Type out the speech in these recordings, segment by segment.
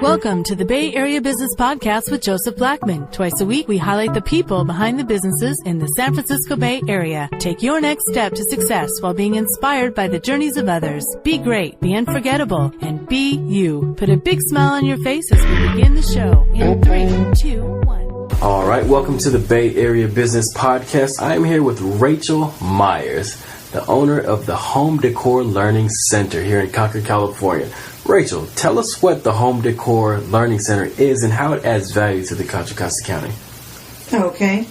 Welcome to the Bay Area Business Podcast with Joseph Blackman. Twice a week, we highlight the people behind the businesses in the San Francisco Bay Area. Take your next step to success while being inspired by the journeys of others. Be great, be unforgettable, and be you. Put a big smile on your face as we begin the show in 3, 2, 1. All right, welcome to the Bay Area Business Podcast. I'm here with Rachel Myers, the owner of the Home Decor Learning Center here in Concord, California. Rachel, tell us what the Home Decor Learning Center is and how it adds value to the Contra Costa County. Okay.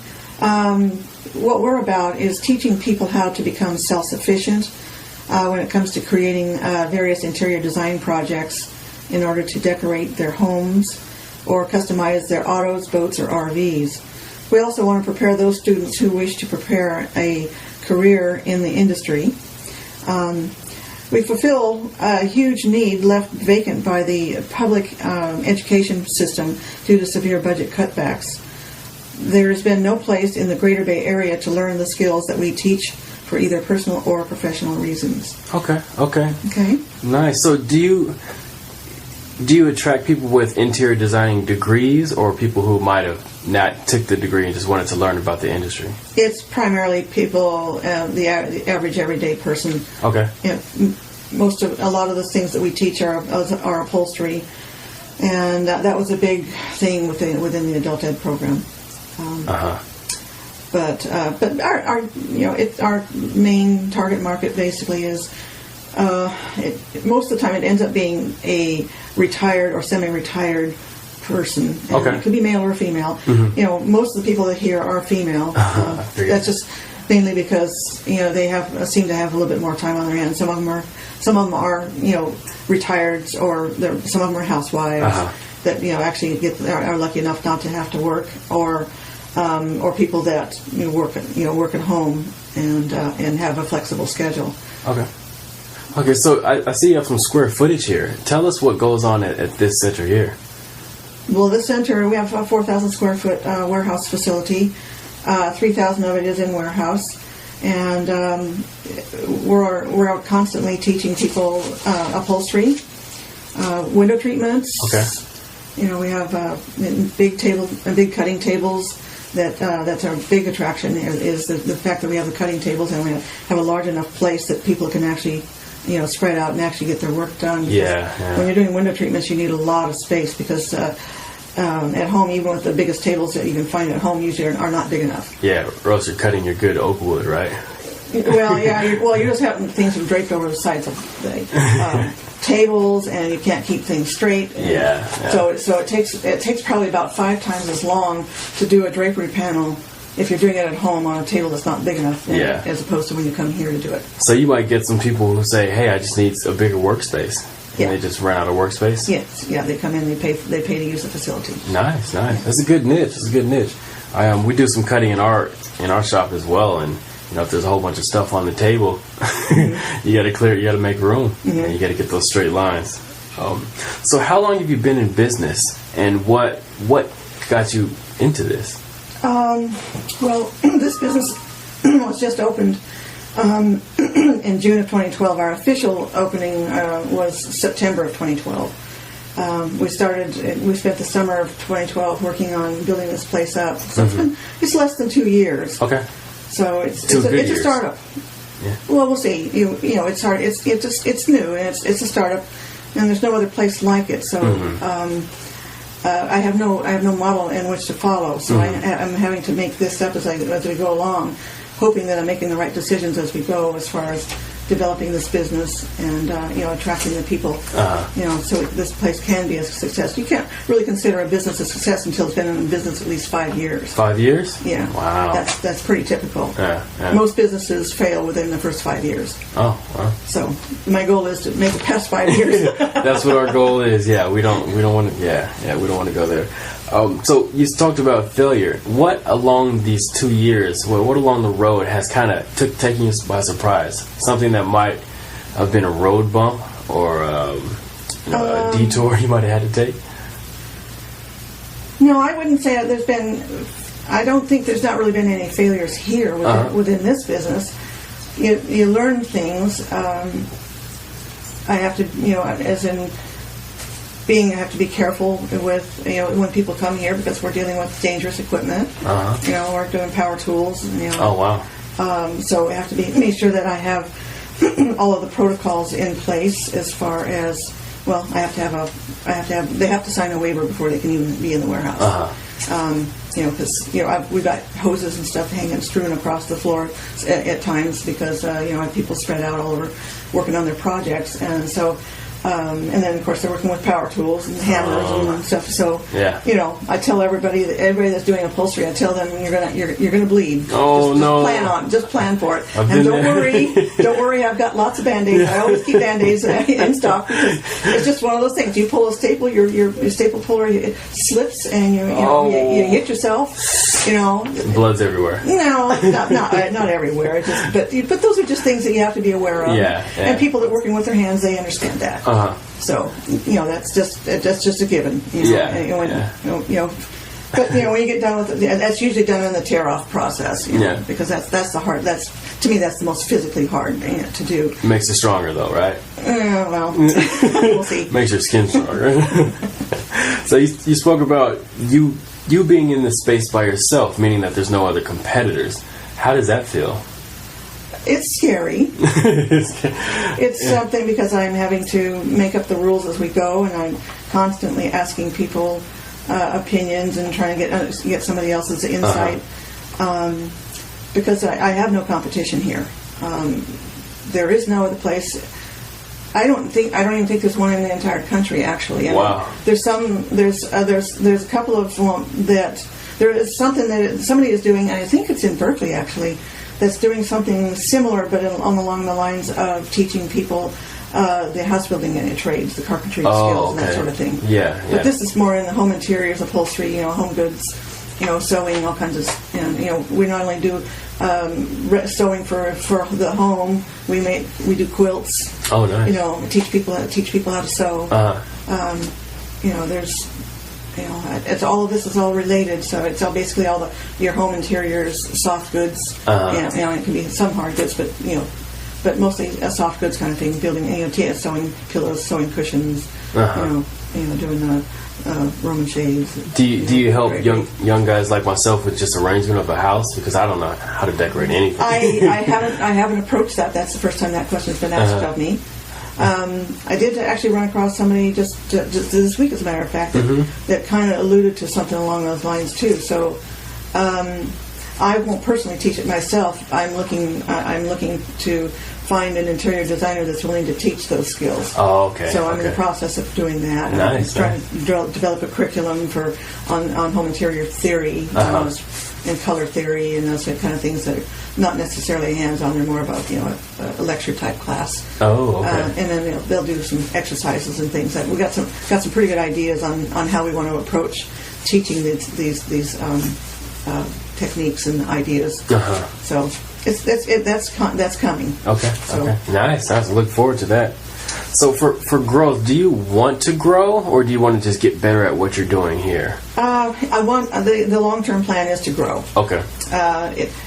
What we're about is teaching people how to become self-sufficient when it comes to creating various interior design projects in order to decorate their homes or customize their autos, boats, or RVs. We also want to prepare those students who wish to prepare a career in the industry. We fulfill a huge need left vacant by the public education system due to severe budget cutbacks. There has been no place in the Greater Bay Area to learn the skills that we teach for either personal or professional reasons. Okay. Okay. Nice. So do you attract people with interior designing degrees or people who might have not took the degree and just wanted to learn about the industry? It's primarily people, the average everyday person. Okay. You know, a lot of the things that we teach are upholstery, and that was a big thing within the adult ed program. But our main target market basically is most of the time it ends up being a retired or semi-retired person. And okay. It could be male or female. Mm-hmm. You know, most of the people that here are female. That's just mainly because they seem to have a little bit more time on their hands. Some of them are retired, or some of them are housewives that actually are lucky enough not to have to work, or people that work at home and have a flexible schedule. Okay, so I see you have some square footage here. Tell us what goes on at this center here. Well, this center, we have a 4,000 square foot warehouse facility. 3,000 of it is in warehouse, and we're constantly teaching people upholstery, window treatments. Okay. We have big cutting tables. That's our big attraction is the fact that we have the cutting tables, and we have a large enough place that people can actually spread out and actually get their work done. Yeah. When you're doing window treatments, you need a lot of space because at home, even with the biggest tables that you can find at home, usually are not big enough. Yeah, or else you're cutting your good oak wood, right? Well, yeah. You're just having things draped over the sides of the tables, and you can't keep things straight. Yeah. So it takes probably about 5 times as long to do a drapery panel if you're doing it at home on a table that's not big enough, as opposed to when you come here to do it. So you might get some people who say, "Hey, I just need a bigger workspace." Yeah. And they just run out of workspace? Yes. Yeah, they come in, they pay to use the facility. Nice. That's a good niche. We do some cutting in our shop as well, and if there's a whole bunch of stuff on the table, you got to clear it, you got to make room, and you got to get those straight lines. So how long have you been in business, and what got you into this? Well, this business was just opened in June of 2012. Our official opening was September of 2012. We spent the summer of 2012 working on building this place up. So it's less than 2 years. Okay. So it's a startup. Yeah. Well, we'll see. It's hard. It's new, and it's a startup, and there's no other place like it. So I have no model in which to follow. So I'm having to make this up as we go along, hoping that I'm making the right decisions as we go as far as developing this business and attracting the people. So this place can be a success. You can't really consider a business a success until it's been in business at least 5 years. 5 years? Yeah. Wow. That's pretty typical. Yeah. Most businesses fail within the first 5 years. Oh, wow. So my goal is to make it past 5 years. That's what our goal is. Yeah, we don't want to. We don't want to go there. So you talked about failure. What along these 2 years? What along the road has kind of taken you by surprise? Something that might have been a road bump or a detour you might have had to take. No, I wouldn't say there's been. I don't think there's not really been any failures here within this business. You learn things. I have to, as in I have to be careful with, when people come here because we're dealing with dangerous equipment. We're doing power tools. Oh, wow. So we have to make sure that I have all of the protocols in place as far as, well, they have to sign a waiver before they can even be in the warehouse. Because we've got hoses and stuff strewn across the floor at times because I have people spread out all over working on their projects, and so and then of course they're working with power tools and hammers and stuff. So I tell everybody that's doing upholstery, I tell them you're gonna bleed. Just plan for it, and don't worry. I've got lots of Band-Aids. I always keep Band-Aids in stock because it's just one of those things. You pull a staple, your staple puller slips, and you hit yourself. Blood's everywhere. No, not everywhere. But those are just things that you have to be aware of. Yeah. And people that are working with their hands, they understand that. So that's just a given. But when you get done with it, that's usually done in the tear off process. Because that's the hard. To me, that's the most physically hard to do. Makes it stronger, though, right? We'll see. Makes your skin stronger. So you spoke about you being in this space by yourself, meaning that there's no other competitors. How does that feel? It's scary. It's something because I'm having to make up the rules as we go, and I'm constantly asking people opinions and trying to get somebody else's insight. Because I have no competition here. There is no other place. I don't even think there's one in the entire country, actually. Wow. There's a couple of that there is something that somebody is doing, and I think it's in Berkeley actually, that's doing something similar, but along the lines of teaching people the house building trades, the carpentry skills, and that sort of thing. But this is more in the home interiors, upholstery, home goods, sewing, all kinds of. We not only do sewing for the home, we do quilts. Oh, nice. Teach people how to sew. There's. It's all of this is all related, so it's all basically all your home interiors, soft goods. It can be some hard goods, but mostly a soft goods kind of thing. Building, sewing pillows, sewing cushions. Doing Roman shades. Do you help young guys like myself with just arrangement of a house, because I don't know how to decorate anything? I haven't approached that. That's the first time that question's been asked of me. I did actually run across somebody just this week, as a matter of fact, that kind of alluded to something along those lines too. So I won't personally teach it myself. I'm looking to find an interior designer that's willing to teach those skills. Oh, okay. So I'm in the process of doing that. Nice. I'm trying to develop a curriculum on home interior theory. And color theory and those kind of things that are not necessarily hands-on. They're more about a lecture type class. Oh, okay. And then they'll do some exercises and things. That we got some pretty good ideas on how we want to approach teaching these techniques and ideas. So that's coming. Okay. Nice. I look forward to that. So for growth, do you want to grow, or do you want to just get better at what you're doing here? I want the long-term plan is to grow. Okay.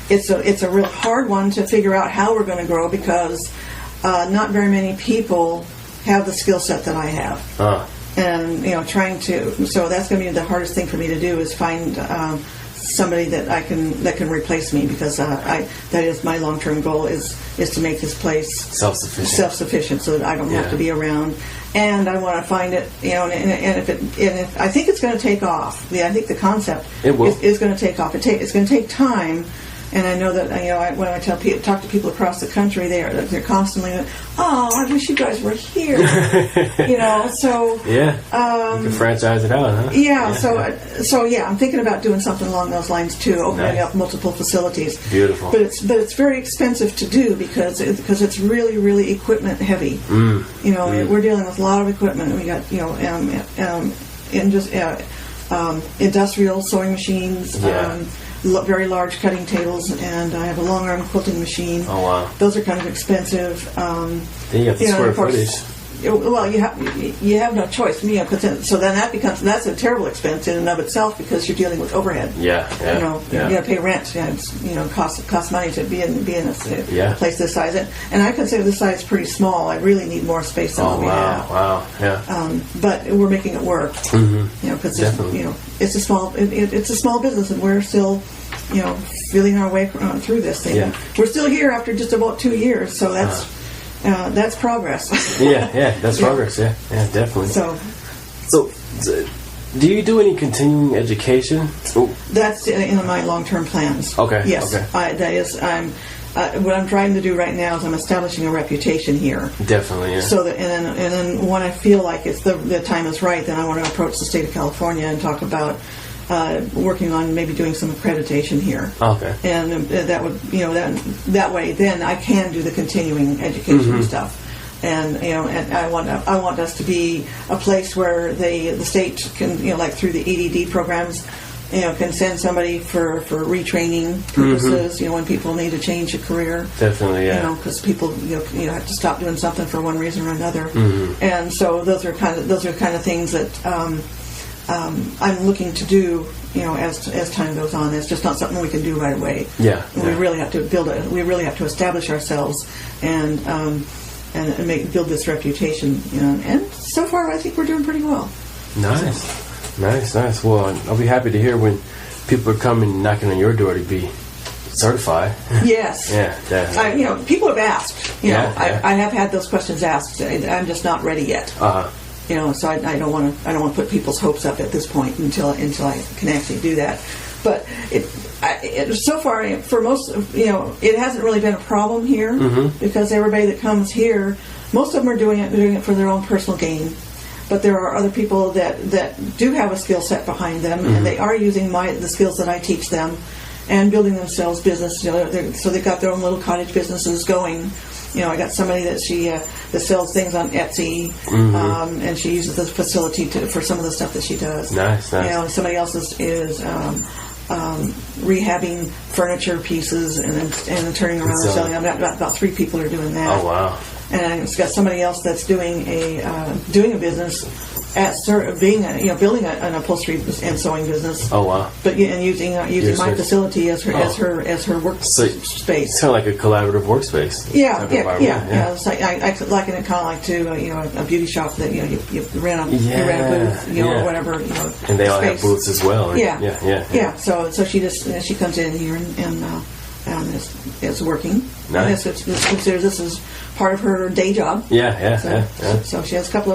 It's a real hard one to figure out how we're going to grow because not very many people have the skill set that I have. And so that's going to be the hardest thing for me to do is find somebody that can replace me, because that is my long-term goal is to make this place self-sufficient so that I don't have to be around. And I want to find it, and if I think it's going to take off. I think the concept is going to take off. It's going to take time. And I know that when I talk to people across the country, they're constantly, "Oh, I wish you guys were here." So you can franchise it out, huh? Yeah. So I'm thinking about doing something along those lines too, opening up multiple facilities. Beautiful. But it's very expensive to do because it's really, really equipment heavy. We're dealing with a lot of equipment. We got industrial sewing machines. Very large cutting tables, and I have a long arm quilting machine. Oh wow! Those are kind of expensive. Then you have the square footage. well, you have no choice. So then that's a terrible expense in and of itself because you're dealing with overhead. Yeah. You got to pay rent. It costs money to be in a place this size. And I consider this size pretty small. I really need more space than what we have. Wow. Yeah. But we're making it work. Mm-hmm. Because it's a small it's a small business, and we're still feeling our way through this thing. Yeah. We're still here after just about 2 years, so that's progress. That's progress. Yeah, definitely. So, do you do any continuing education? That's in my long-term plans. Okay. Yes. Okay. That is. What I'm trying to do right now is I'm establishing a reputation here. Definitely. Yeah. So that and then when I feel like it's the time is right, then I want to approach the state of California and talk about working on maybe doing some accreditation here. Okay. And that would that way then I can do the continuing education stuff. And and I want us to be a place where the state can like through the EDD programs can send somebody for retraining purposes. When people need to change a career. Definitely, yeah. Because people have to stop doing something for one reason or another. And so those are kind of things that I'm looking to do. As time goes on, it's just not something we can do right away. Yeah. We really have to we really have to establish ourselves and build this reputation. And so far, I think we're doing pretty well. Nice. Well, I'll be happy to hear when people are coming knocking on your door to be certified. Yes. Yeah. People have asked. I have had those questions asked. I'm just not ready yet. So I don't want to put people's hopes up at this point until I can actually do that. But so far, for most, it hasn't really been a problem here because everybody that comes here, most of them are doing it for their own personal gain. But there are other people that do have a skill set behind them, and they are using the skills that I teach them, and building themselves business. So they've got their own little cottage businesses going. I got somebody that that sells things on Etsy, and she uses the facility for some of the stuff that she does. Nice. Somebody else is rehabbing furniture pieces and then turning around and selling them. About 3 people are doing that. Oh wow! And I've got somebody else that's doing a business at building an upholstery and sewing business. Oh wow! But using my facility as her workspace. It's kind of like a collaborative workspace. Yeah. It's like I liken it kind of like to a beauty shop that you rent a booth, or whatever. And they all have booths as well. Yeah. So she comes in here and is working. Nice. This is part of her day job. So she has she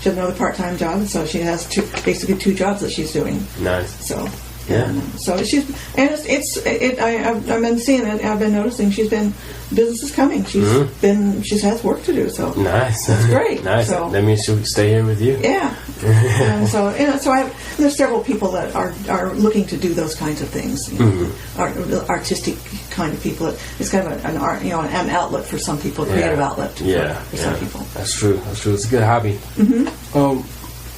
has another part-time job, so she has basically 2 jobs that she's doing. Nice. So so I've been seeing it. I've been noticing business is coming. She has work to do. So nice. That's great. Nice. So, that means she'll stay here with you. Yeah. And so there's several people that are looking to do those kinds of things. Artistic kind of people. It's kind of an art, an outlet for some people, a creative outlet for some people. That's true. It's a good hobby.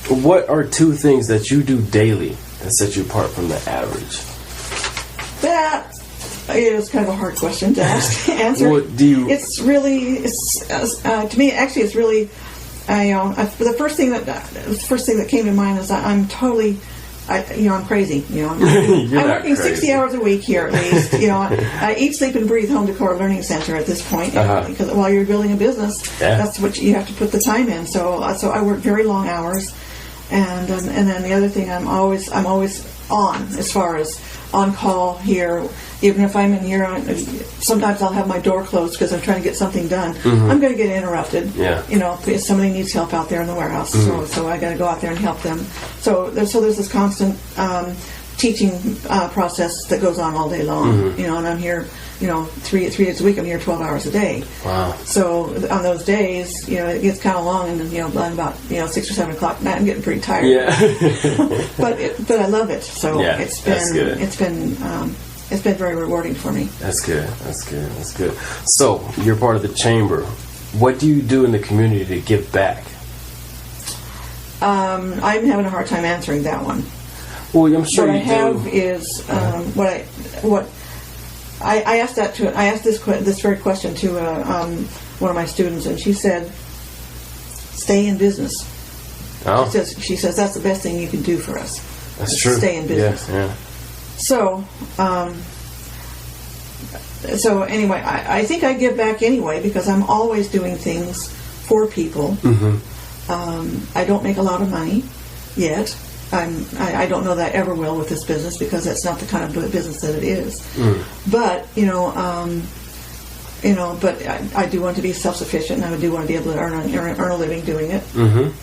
What are 2 things that you do daily that set you apart from the average? That is kind of a hard question to answer. What do you? It's really, to me, actually, it's really. The first thing that came to mind is I'm totally. I'm crazy. I'm working 60 hours a week here at least. I eat, sleep, and breathe Home Decor Learning Center at this point because while you're building a business, that's what you have to put the time in. So I work very long hours, and then the other thing I'm always on as far as on call here. Even if I'm in here, sometimes I'll have my door closed because I'm trying to get something done. I'm going to get interrupted. If somebody needs help out there in the warehouse, so I got to go out there and help them. So there's this constant teaching process that goes on all day long. And I'm here, 3 days a week. I'm here 12 hours a day. Wow. So on those days, it gets kind of long, and then by about 6 or 7 o'clock at night, I'm getting pretty tired. But I love it. So it's been very rewarding for me. That's good. So, you're part of the chamber. What do you do in the community to give back? I'm having a hard time answering that one. Well, I'm sure what you I have is I asked this very question to one of my students, and she said, stay in business. Oh, She says that's the best thing you can do for us. that's is true. Stay in business. Yeah. So anyway, I think I give back anyway because I'm always doing things for people. I don't make a lot of money yet. I don't know that I ever will with this business because that's not the kind of business that it is. But but I do want to be self-sufficient, and I do want to be able to earn a living doing it.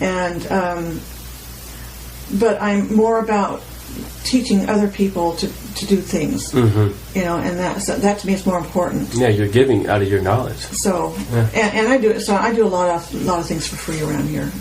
And but I'm more about teaching other people to do things. And that to me is more important. Yeah, you're giving out of your knowledge. So and I do it. So I do a lot of things for free around here.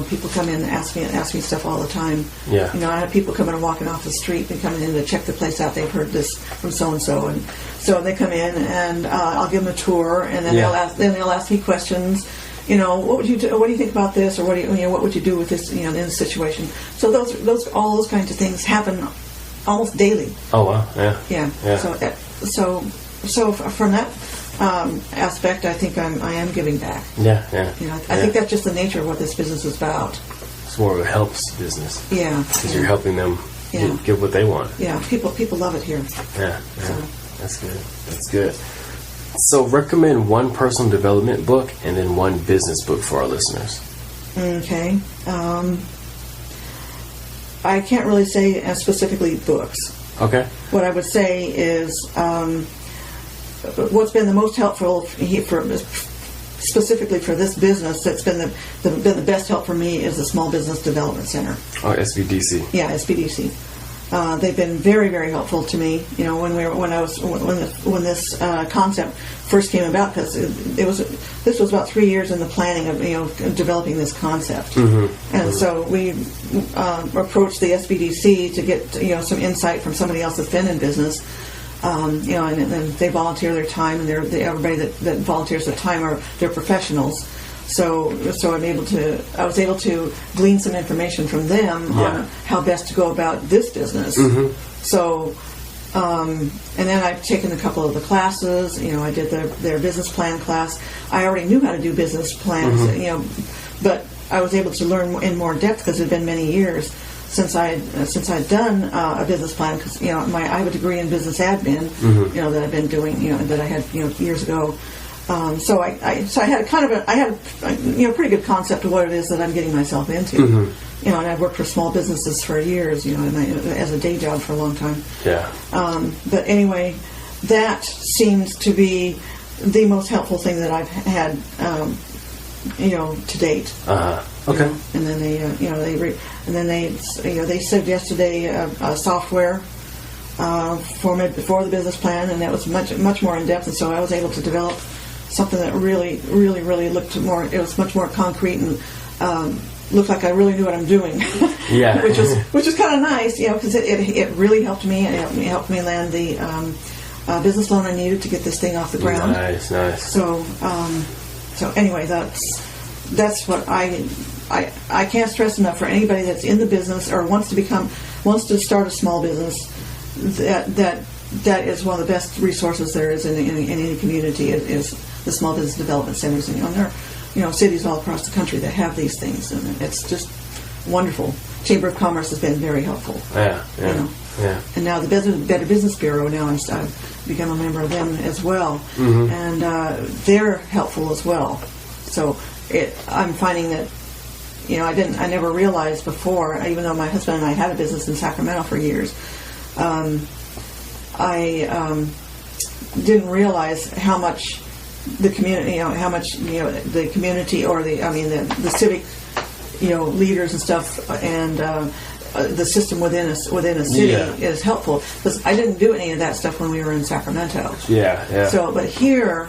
People come in and ask me stuff all the time. Yeah. I have people coming and walking off the street and coming in to check the place out. They've heard this from so and so they come in and I'll give them a tour, and then they'll ask me questions. What would you do? What do you think about this, or what would you do with this? In this situation. So all those kinds of things happen almost daily. Oh wow! Yeah. Yeah. So from that aspect, I think I am giving back. Yeah. I think that's just the nature of what this business is about. It's more of a helps business. Yeah. Because you're helping them get what they want. Yeah. People love it here. Yeah. So. That's good. So recommend one personal development book and then one business book for our listeners. Okay. I can't really say specifically books. Okay. What I would say is what's been the most helpful specifically for this business that's been the best help for me is the Small Business Development Center. Oh, SBDC. Yeah, SBDC. They've been very, very helpful to me. When this concept first came about, because this was about 3 years in the planning of developing this concept, and so we approached the SBDC to get some insight from somebody else that's been in business. And they volunteer their time, and everybody that volunteers their time they're professionals. So I was able to glean some information from them on how best to go about this business. So, and then I've taken a couple of the classes. I did their business plan class. I already knew how to do business plans, but I was able to learn in more depth because it had been many years since I'd done a business plan. Because I have a degree in business admin, that I've been doing, that I had years ago. So I had a pretty good concept of what it is that I'm getting myself into. And I've worked for small businesses for years, as a day job for a long time. Yeah. But anyway, that seems to be the most helpful thing that I've had, to date. Okay. And then they said yesterday software for the business plan, and that was much more in depth, and so I was able to develop something that really, really, really looked more. It was much more concrete and looked like I really knew what I'm doing. Yeah. which is kind of nice, because it really helped me. It helped me land the business loan I needed to get this thing off the ground. Nice. So anyway, that's what I can't stress enough for anybody that's in the business or wants to start a small business. That is one of the best resources there is in any community is the Small Business Development Centers, and there are cities all across the country that have these things, and it's just wonderful. Chamber of Commerce has been very helpful. Yeah. And now the Better Business Bureau, now I've become a member of them as well, and they're helpful as well. So I'm finding that I never realized before, even though my husband and I had a business in Sacramento for years. I didn't realize how much the community, the community or the civic, leaders and stuff, and the system within a city is helpful, because I didn't do any of that stuff when we were in Sacramento. Yeah. So, but here,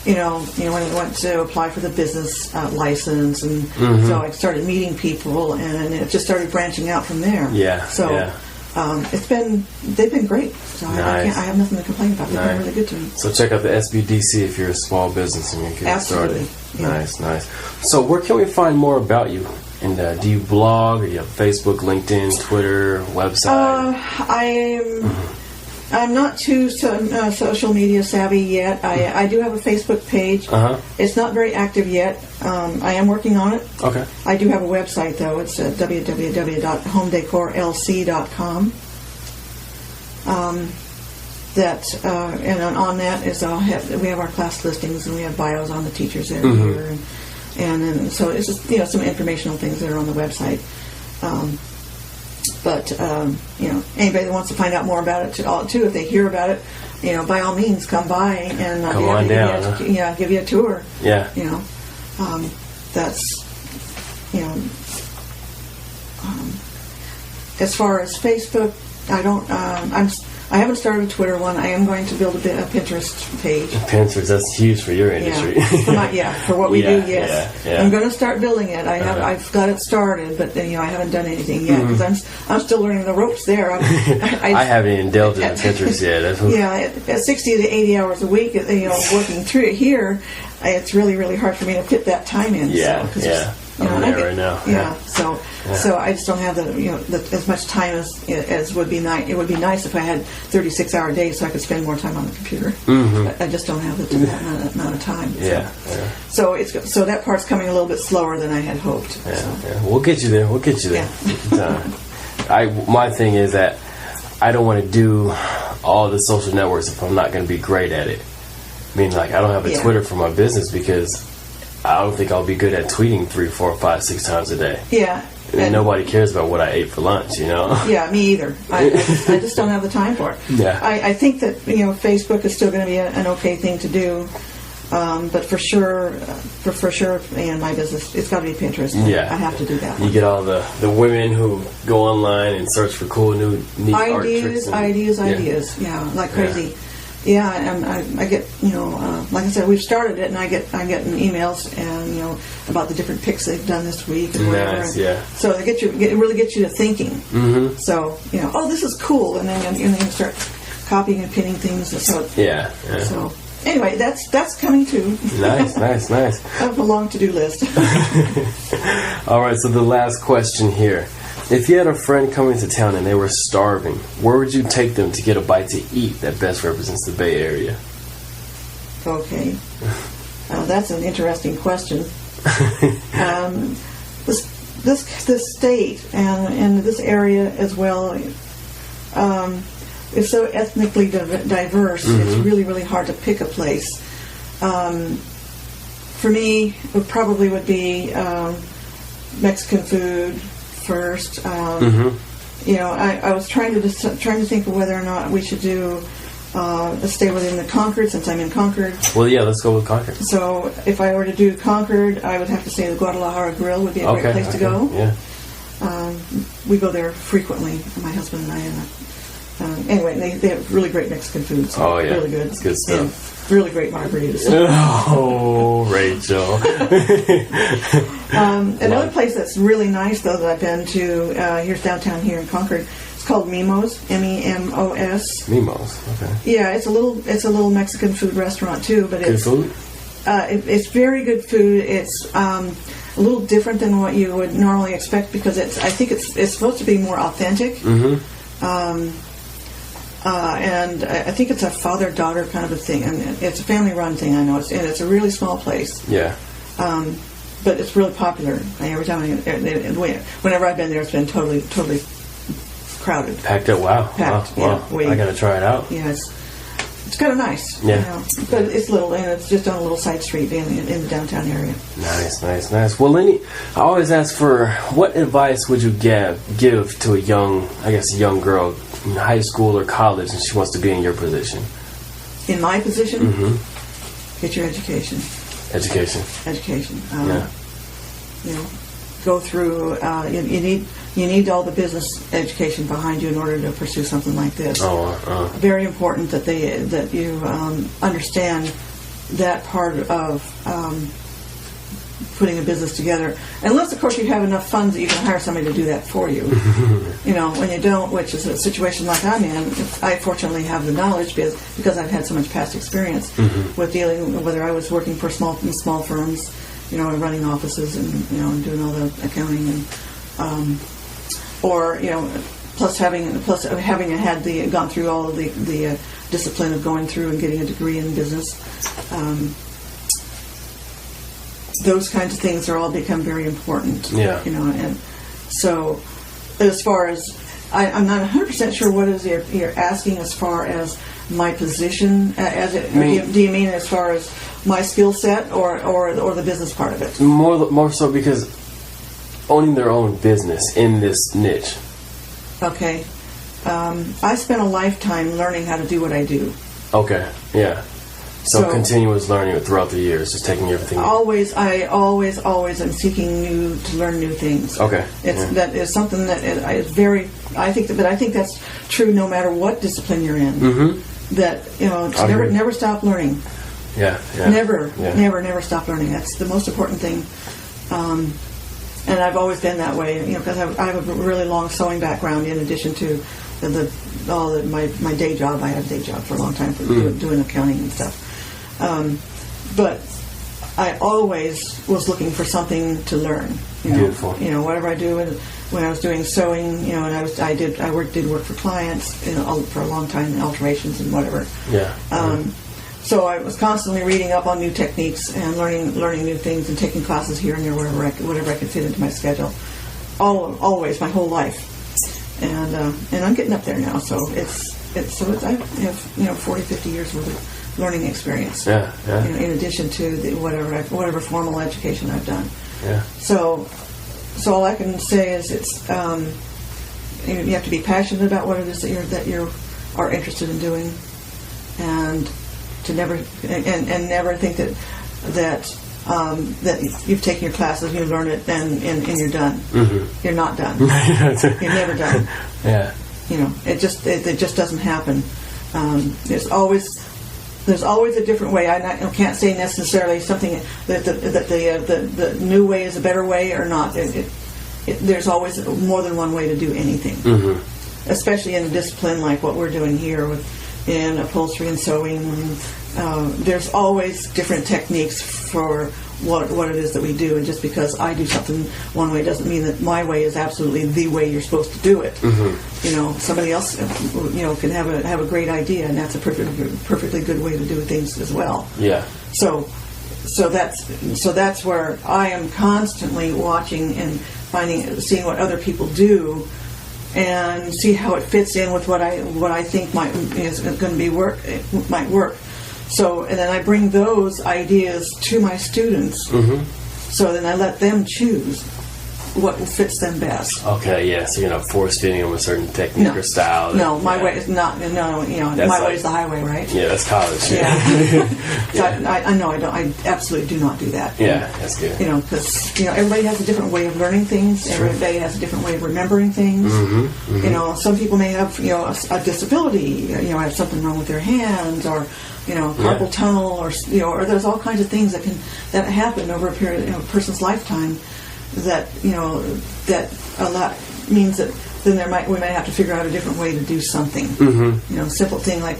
when I went to apply for the business license, and so I started meeting people, and it just started branching out from there. Yeah. So. They've been great. So nice. I have nothing to complain about. They've been really good to me. So check out the SBDC if you're a small business and you're getting started. Yeah. Nice. So where can we find more about you? And do you blog? Or you have Facebook, LinkedIn, Twitter, website? I'm not too social media savvy yet. I do have a Facebook page. It's not very active yet. I am working on it. Okay. I do have a website, though. It's at www.homedecorlc.com. And on that is we have our class listings, and we have bios on the teachers every year, and so it's just some informational things that are on the website. But anybody that wants to find out more about it too, if they hear about it, by all means come by and come on down. Give you a tour. Yeah. That's as far as Facebook, I haven't started a Twitter one. I am going to build a Pinterest page. Pinterest, that's huge for your industry. For what we do, yes. Yeah. I'm going to start building it. I've got it started, but I haven't done anything yet because I'm still learning the ropes there. I haven't even delved into Pinterest yet. At 60 to 80 hours a week, working through it here, it's really, really hard for me to fit that time in. I'm there right now. So I just don't have as much time as would be nice. It would be nice if I had 36-hour days so I could spend more time on the computer. But I just don't have that amount of time. So that part's coming a little bit slower than I had hoped. We'll get you there. My thing is that I don't want to do all the social networks if I'm not going to be great at it. I mean, I don't have a Twitter for my business because I don't think I'll be good at tweeting 3, 4, 5, 6 times a day. And nobody cares about what I ate for lunch, Yeah, me either. I just don't have the time for it. I think that Facebook is still going to be an okay thing to do, but for sure, in my business, it's got to be Pinterest. I have to do that. You get all the women who go online and search for cool neat art tricks. Ideas. Like crazy. And I get, like I said, we've started it, and I'm getting emails and about the different picks they've done this week and whatever. So it really gets you to thinking. So this is cool, and then you start copying and pinning things. So So anyway, that's coming too. Nice. I have a long to-do list. All right, so the last question here. If you had a friend coming to town and they were starving, where would you take them to get a bite to eat that best represents the Bay Area? Okay. That's an interesting question. This state and this area as well is so ethnically diverse. It's really, really hard to pick a place. For me, it probably would be Mexican food first. I was trying to think of whether or not we should do stay within the Concord, since I'm in Concord. Well, let's go with Concord. So if I were to do Concord, I would have to say the Guadalajara Grill would be a great place to go. We go there frequently, my husband and I. Anyway, they have really great Mexican food. So really good. It's good stuff. And really great margaritas. Oh, Rachel. Another place that's really nice, though, that I've been to, here's downtown here in Concord. It's called Mimos, M-E-M-O-S. Mimos, okay. Yeah, it's a little Mexican food restaurant too, but good food. It's very good food. It's a little different than what you would normally expect because I think it's supposed to be more authentic. And I think it's a father-daughter kind of a thing, and it's a family-run thing. I know, and it's a really small place. But it's really popular. Every time whenever I've been there, it's been totally crowded. Packed up. Wow. Packed. Wow. I gotta try it out. Yeah, it's kind of nice. But it's little, and it's just on a little side street in the downtown area. Nice. Well, Lenny, I always ask for what advice would you give to a young girl in high school or college, and she wants to be in your position. In my position, get your education. Education. Go through. You need all the business education behind you in order to pursue something like this. Very important that you understand that part of putting a business together. Unless, of course, you have enough funds that you can hire somebody to do that for you. When you don't, which is a situation like I'm in, I fortunately have the knowledge because I've had so much past experience with dealing, whether I was working for small firms, and running offices and doing all the accounting and or plus having gone through all of the discipline of going through and getting a degree in business. Those kinds of things are all become very important. Yeah. And so as far as I'm not 100% sure what is you're asking as far as my position do you mean as far as my skill set or the business part of it? More so because owning their own business in this niche. Okay. I spent a lifetime learning how to do what I do. Okay. Yeah. So continuous learning throughout the years, just taking everything. I always am seeking to learn new things. Okay. That is something that is very. I think that's true no matter what discipline you're in. Mm-hmm. That never stop learning. Yeah. Never stop learning. That's the most important thing. And I've always been that way. Because I have a really long sewing background in addition to my day job. I had a day job for a long time for doing accounting and stuff. But I always was looking for something to learn. Beautiful. Whatever I do, when I was doing sewing, and I did work for clients, for a long time, in alterations and whatever. Yeah. So I was constantly reading up on new techniques and learning new things and taking classes here and there whatever I could fit into my schedule. Always, my whole life. And I'm getting up there now, so I have 40, 50 years worth of learning experience. Yeah. In addition to whatever formal education I've done. Yeah. So all I can say is it's you have to be passionate about what it is that you are interested in doing, and to never think that you've taken your classes, you learn it, and you're done. Mm-hmm. You're not done. You're never done. Yeah. It just doesn't happen. There's always a different way. I can't say necessarily something that the new way is a better way or not. There's always more than one way to do anything, mm-hmm. especially in a discipline like what we're doing here in upholstery and sewing. There's always different techniques for what it is that we do, and just because I do something one way doesn't mean that my way is absolutely the way you're supposed to do it. Mm-hmm. Somebody else can have a great idea, and that's a perfectly good way to do things as well. Yeah. So that's where I am constantly watching and seeing what other people do, and see how it fits in with what I think might work. So, and then I bring those ideas to my students. Mm-hmm. So then I let them choose what fits them best. Okay, yeah. So you're not force feeding them a certain technique or style. No, my way is not. No, my way is the highway, right? Yeah, that's college. Yeah. So I know I don't. I absolutely do not do that. Yeah, that's good. Because everybody has a different way of learning things. Sure. Everybody has a different way of remembering things. Mm-hmm. Mm-hmm. Some people may have a disability. Have something wrong with their hands, or carpal tunnel, or there's all kinds of things that happen over a period of a person's lifetime. That a lot means that then we might have to figure out a different way to do something. Mm-hmm. Simple thing like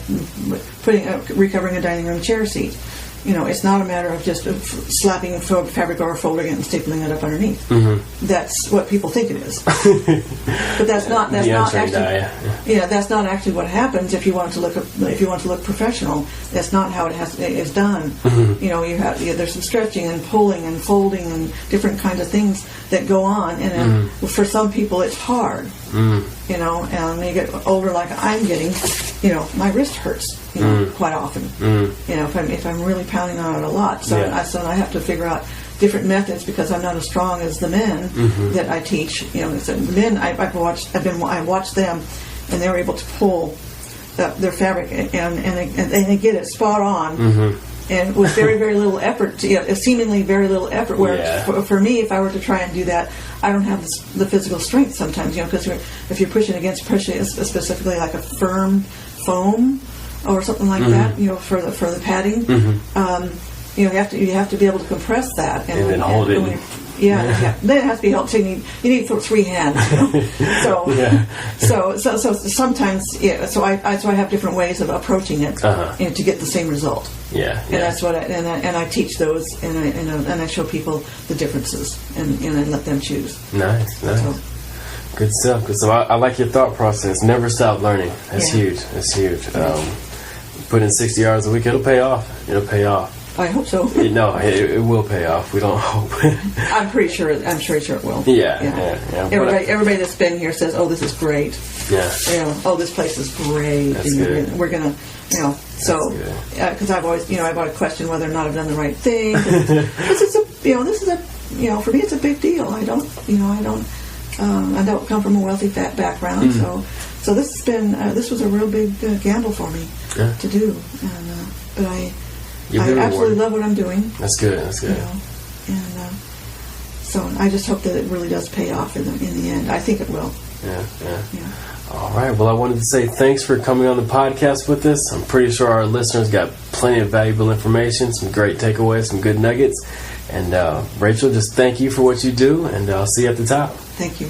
recovering a dining room chair seat. It's not a matter of just slapping fabric or folding it and stapling it up underneath. Mm-hmm. That's what people think it is, but that's not actually. That's not actually what happens. If you want to look professional, that's not how it's done. Mm-hmm. There's some stretching and pulling and folding and different kinds of things that go on, and for some people it's hard. Mm. And when you get older, like I'm getting, my wrist hurts. Quite often. If I'm really pounding on it a lot, so I have to figure out different methods because I'm not as strong as the men that I teach. So the men I watched them, and they were able to pull their fabric and they get it spot on. Mm-hmm. And with very, very little effort, seemingly very little effort. Where for me, if I were to try and do that, I don't have the physical strength sometimes. Because if you're pushing against pressure, specifically like a firm foam or something like that, for the padding, you have to be able to compress that and then hold it. Then it has to be held. So you need 3 hands. So sometimes So I have different ways of approaching it to get the same result. Yeah. And that's what I teach those, and I show people the differences, and I let them choose. Nice. So, Good stuff. Good stuff. I like your thought process. Never stop learning. That's Yeah. huge. That's huge. Put in 60 hours a week. It'll pay off. It'll pay off. I hope so. No, it will pay off. We don't hope. I'm pretty sure. I'm sure it will. Yeah. Everybody that's been here says, "Oh, this is great." Yeah. Oh, this place is great. That's and good. we're gonna, so because I've always, I've always questioned whether or not I've done the right thing. Because it's this is a, for me, it's a big deal. I don't come from a wealthy background, so this has been this was a real big gamble for me to do, but I absolutely love what I'm doing. That's good. That's good. So I just hope that it really does pay off in the end. I think it will. Yeah. All right. Well, I wanted to say thanks for coming on the podcast with us. I'm pretty sure our listeners got plenty of valuable information, some great takeaways, some good nuggets. And Rachel, just thank you for what you do, and I'll see you at the top. Thank you.